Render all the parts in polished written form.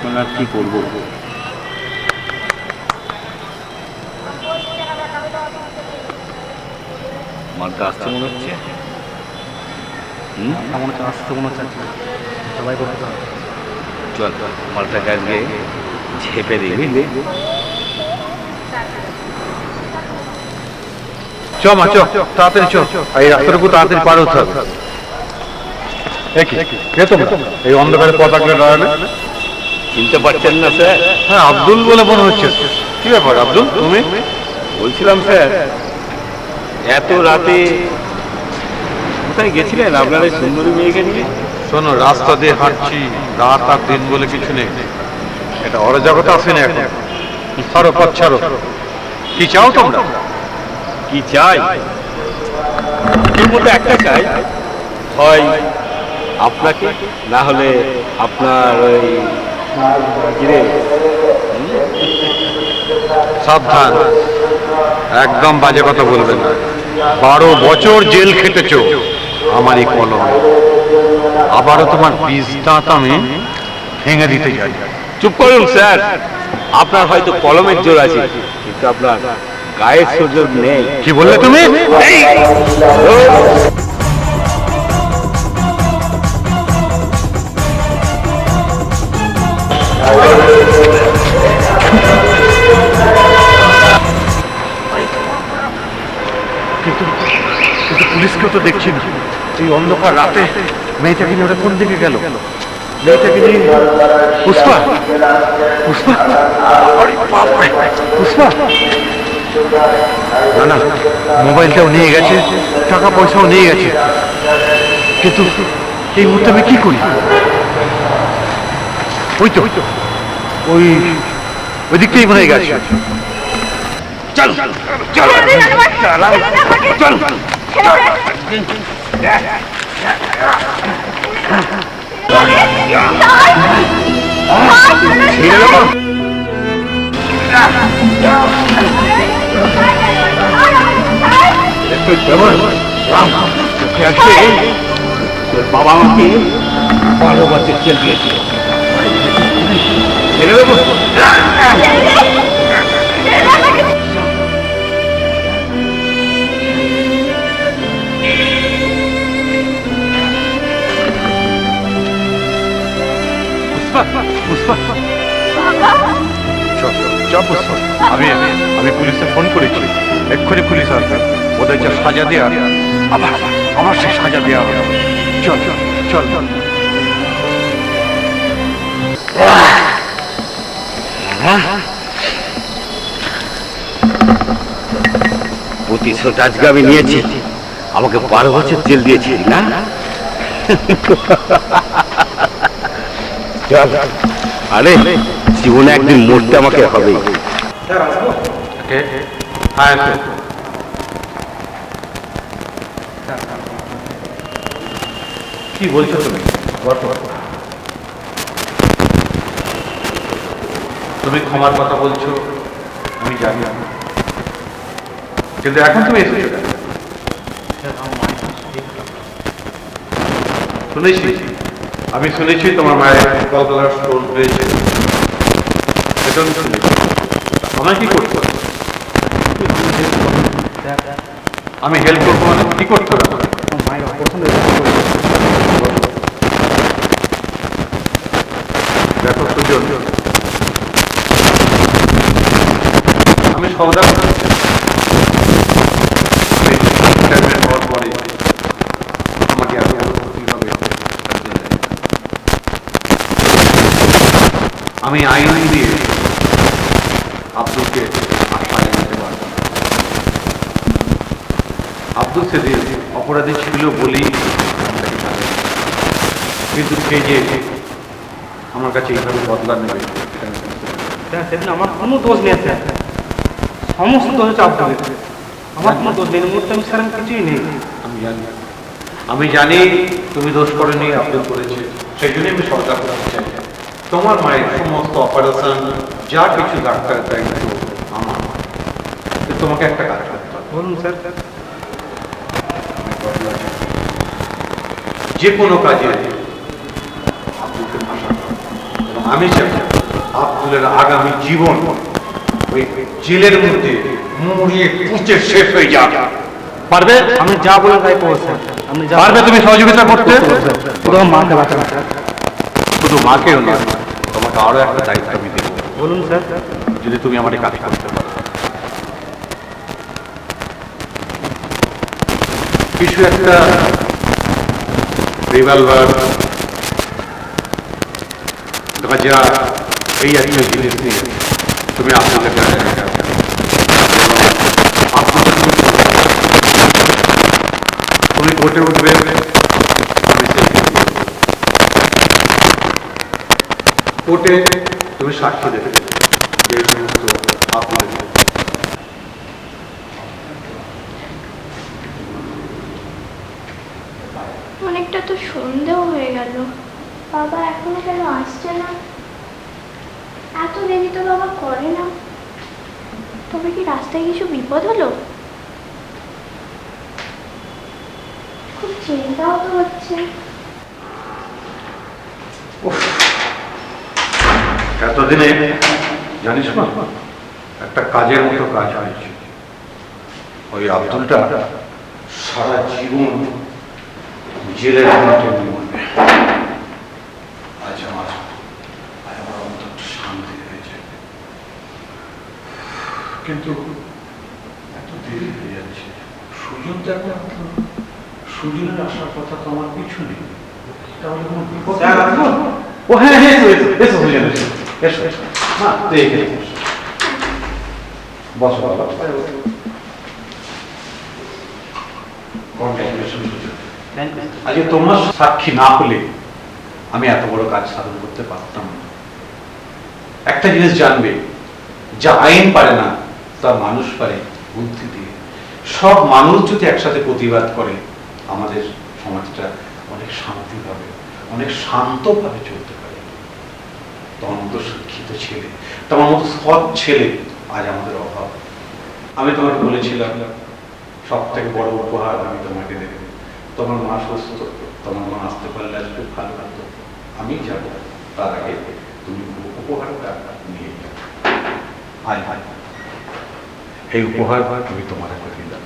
এখন আর কি করবো? মালটা আসছে মনে হচ্ছে। মনে হচ্ছে আসতে মনে হচ্ছে সবাই করতে হবে। চল মালটাকে আজকে ঝেপে দিবি। চ মা চ, তাড়াতাড়ি চ, এই রাস্তাটুকু তাড়াতাড়ি পার হতে হবে। কে তোমরা এই অন্ধকারে পথ আগলে দাঁড়ালে? চিনতে পারছেন না স্যার? হ্যাঁ, আব্দুল বলে মনে হচ্ছে। কি ব্যাপার আব্দুল, তুমি? বলছিলাম স্যার, এত রাতে কোথায় গেছিলেন আপনার এই সুন্দরী মেয়েকে নিয়ে? শোনো, রাস্তা দিয়ে হাঁটছি, রাত আর দিন বলে কিছু নেই, এটা অরাজকতা আসে না এখন। ছাড়ো পথ ছাড়ো। কি চাও তোমরা? কি চাই? তোর মধ্যে একটা চাই, হয় আপনাকে, না হলে আপনার ওই কিরে। সাবধান, একদম বাজে কথা বলবেন না। 12 বছর জেল খেটেছো আমারই কলমে, আবারও তোমার বীজ দাঁত আমি ভেঙে দিতে যাই। চুপ করুন স্যার, আপনার হয়তো কলমের জোর আছে, কিন্তু আপনার গায়ের জোর নেই। কি বললে তুমি? কিন্তু পুলিশকেও তো দেখছি না। এই অন্ধকার রাতে মেয়েটাকে নিয়ে ওরা কোন দিকে গেল? মেয়েটাকে নিয়ে পুষ্পা, পুষ্পা, আরে বাপরে, পুষ্পা! না না, মোবাইলটাও নিয়ে গেছে, টাকা পয়সাও নিয়ে গেছে, কিন্তু এই মুহূর্তে আমি কি করি? ওই তো ওই দিকটাই মনে হয় গেছে। চল চল চল চল। বাবা আমাকে 12 বছর জেল দিয়েছিল। ছেড়ে দেবো? আমি পুলিশে ফোন করেছি, এক্ষুনি পুলিশ আসবে। ওদের যা সাজা দেওয়ার আবার সে সাজা দেওয়া হবে। চল চল চল। প্রতিশোধ আজকে আমি নিয়েছি। আমাকে 12 বছর জেল দিয়েছিস না? আরে জীবনে একদিন মরতে আমাকে হবে। কি বলছো তুমি? তুমি ক্ষমার কথা বলছো, আমি জানি, কিন্তু এখন তুমি এসেছো কেন? শুনেছি, আমি শুনেছি তোমার মায়ের গলব্লাডার স্টোন হয়েছে। এটা আমি শুনেছি। আমায় কি করতে হবে? আমি হেল্প করবো মানে কি করতে হবে? মায়ের অপারেশন দেখো সুজন, আমি সৌদা হওয়ার পরে আমাকে এত বড় ক্ষতি হবে আমি আইন দিয়ে আব্দুলকে আশ্বাস দিতে পারব। আব্দুল সেদিন অপরাধী ছিল বলেই কিন্তু সে যে আমার কাছে এইভাবে বদলা নেবে সেদিন আমার কোনো দোষ নেই স্যার, সমস্ত দোষ হচ্ছে আপনাদের। আমার কোনো দোষ নেই, মুহূর্তে আমি স্যার কিছুই নেই। আমি জানি তুমি দোষ করেনি, আব্দুল করেছে। সেই জন্যই আমি সরকার করতে চাই তোমার মায়ের সমস্ত অপারেশন যা কিছু ডাক্তারের দায়িত্ব আমার। তোমাকে একটা কাজ করতে হবে। বলুন স্যার। যে কোনো কাজে আব্দুলকে ভাষা আমি চাই আব্দুলের আগামী জীবন ওই জেলের মধ্যে মুড়িয়ে পুঁচে শেষ হয়ে যাবে। পারবে? আমি যা বলেন তাই করবো স্যার। আপনি যা পারবে তুমি সহযোগিতা করতে? শুধু আমার মাকে বাঁচানো স্যার। শুধু মাকেও না, তোমাকে আরো একটা দায়িত্ব আমি দেবো, বলুন স্যার। যদি তুমি আমার এই কাজ করতে পারো। কিছু একটা রিভলভার, গাঁজা, এই একটা জিনিস নিয়ে তুমি আপনাদের তুমি কোর্টে উঠবে, কোর্টে তুমি সাক্ষ্য দেবে যে এই সমস্ত আপনাদের। অনেকটা তো সন্দেহ হয়ে গেল, বাবা এখনো কেন আসছে না? এত দেরি তো বাবা করে না। তবে কি রাস্তায় কিছু বিপদ হলো? খুব চিন্তাও তো হচ্ছে। এতদিনে জানিস না, একটা কাজের মতো কাজ হয়েছে। ওই আব্দুলটা সারা জীবন জেলের মধ্যে মরবে। আজ আমার অন্তত শান্তি হয়েছে, কিন্তু এত দেরি হয়ে যাচ্ছে। সুজন তো এখন সুজনের আসার কথা তো আমার কিছু নেই। তাহলে কোনো বিপদ? ও হ্যাঁ হ্যাঁ, এসো এসো সুজন, এসো এসো এসো। না তুই এখানে বস বস বস। কনগ্রাচুলেশন সুজন। আজকে তোমার সাক্ষী না হলে আমি এত বড় কাজ সাধন করতে পারতাম না। একটা জিনিস জানবে, যা আইন পারে না তা মানুষ পারে বুদ্ধি দিয়ে। সব মানুষ যদি একসাথে প্রতিবাদ করে, আমাদের সমাজটা অনেক শান্তি পাবে, অনেক শান্তভাবে চলতে পারে। তোমার মতো শিক্ষিত ছেলে, তোমার মতো সৎ ছেলে আজ আমাদের অভাব। আমি তোমাকে বলেছিলাম সব থেকে বড় উপহার আমি তোমাকে দেব। তোমার মা সুস্থ, তোমার মা আসতে পারলে আসবে, ভালো হতো। আমি যাবো, তার আগে তুমি উপহারটা নিয়ে যাবে। আয় আয়, এই উপহার তুমি তোমার করে দিলাম।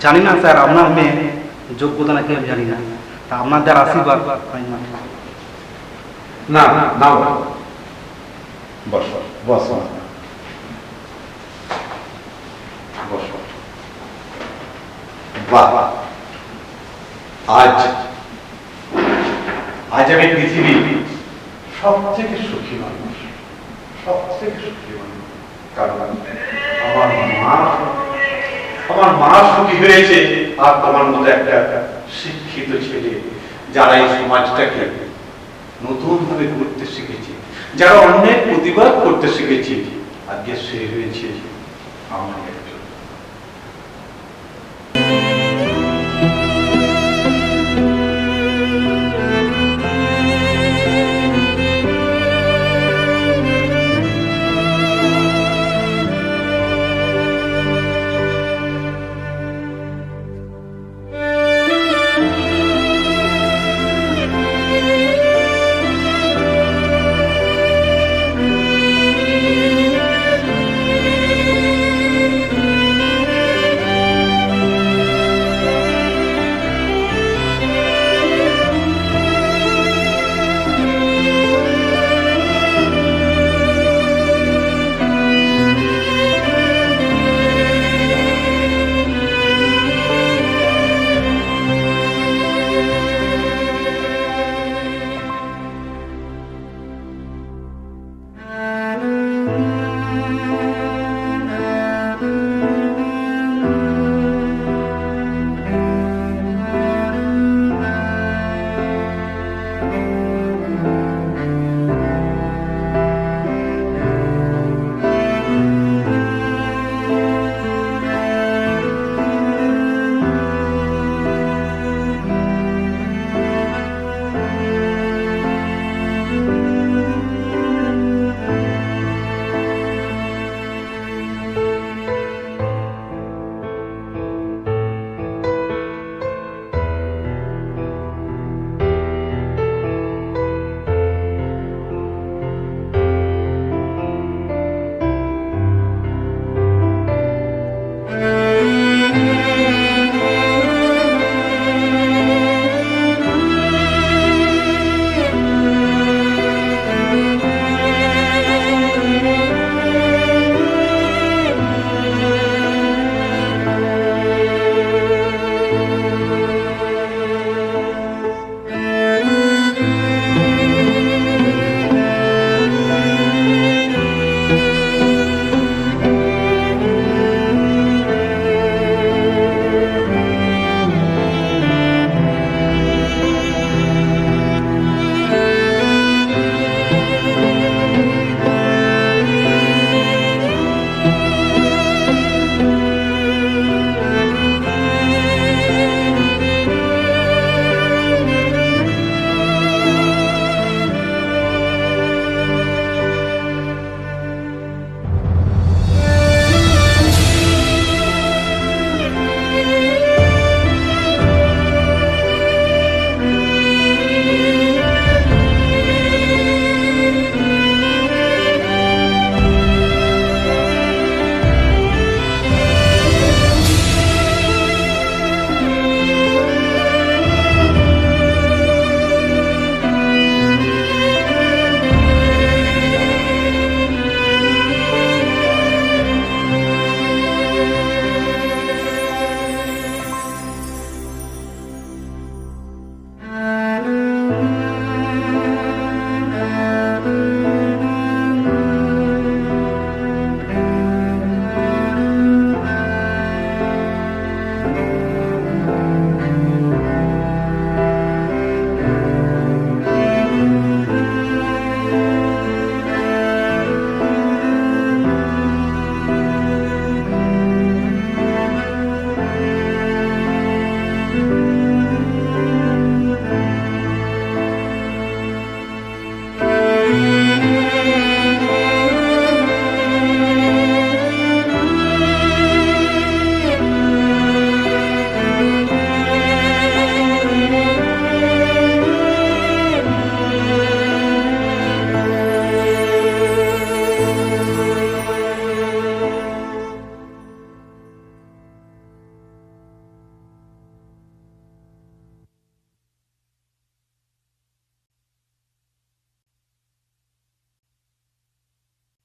জানি না স্যার, আপনার মেয়ে যোগ্যতা নাকি আমি জানি না, তা আপনাদের আশীর্বাদ পাই না। না না নাও, বস বস বস বস। বাহ, আজ আজ আমি পৃথিবীর সব থেকে সুখী মানুষ, সব থেকে সুখী মানুষ। কারণ আমার মা সুখী হয়েছে, আর তোমার মতো একটা শিক্ষিত ছেলে, যারা এই সমাজটাকে নতুন ভাবে করতে শিখেছে, যারা অন্যের প্রতিবাদ করতে শিখেছে, আজকে সে হয়েছে আমার একজন।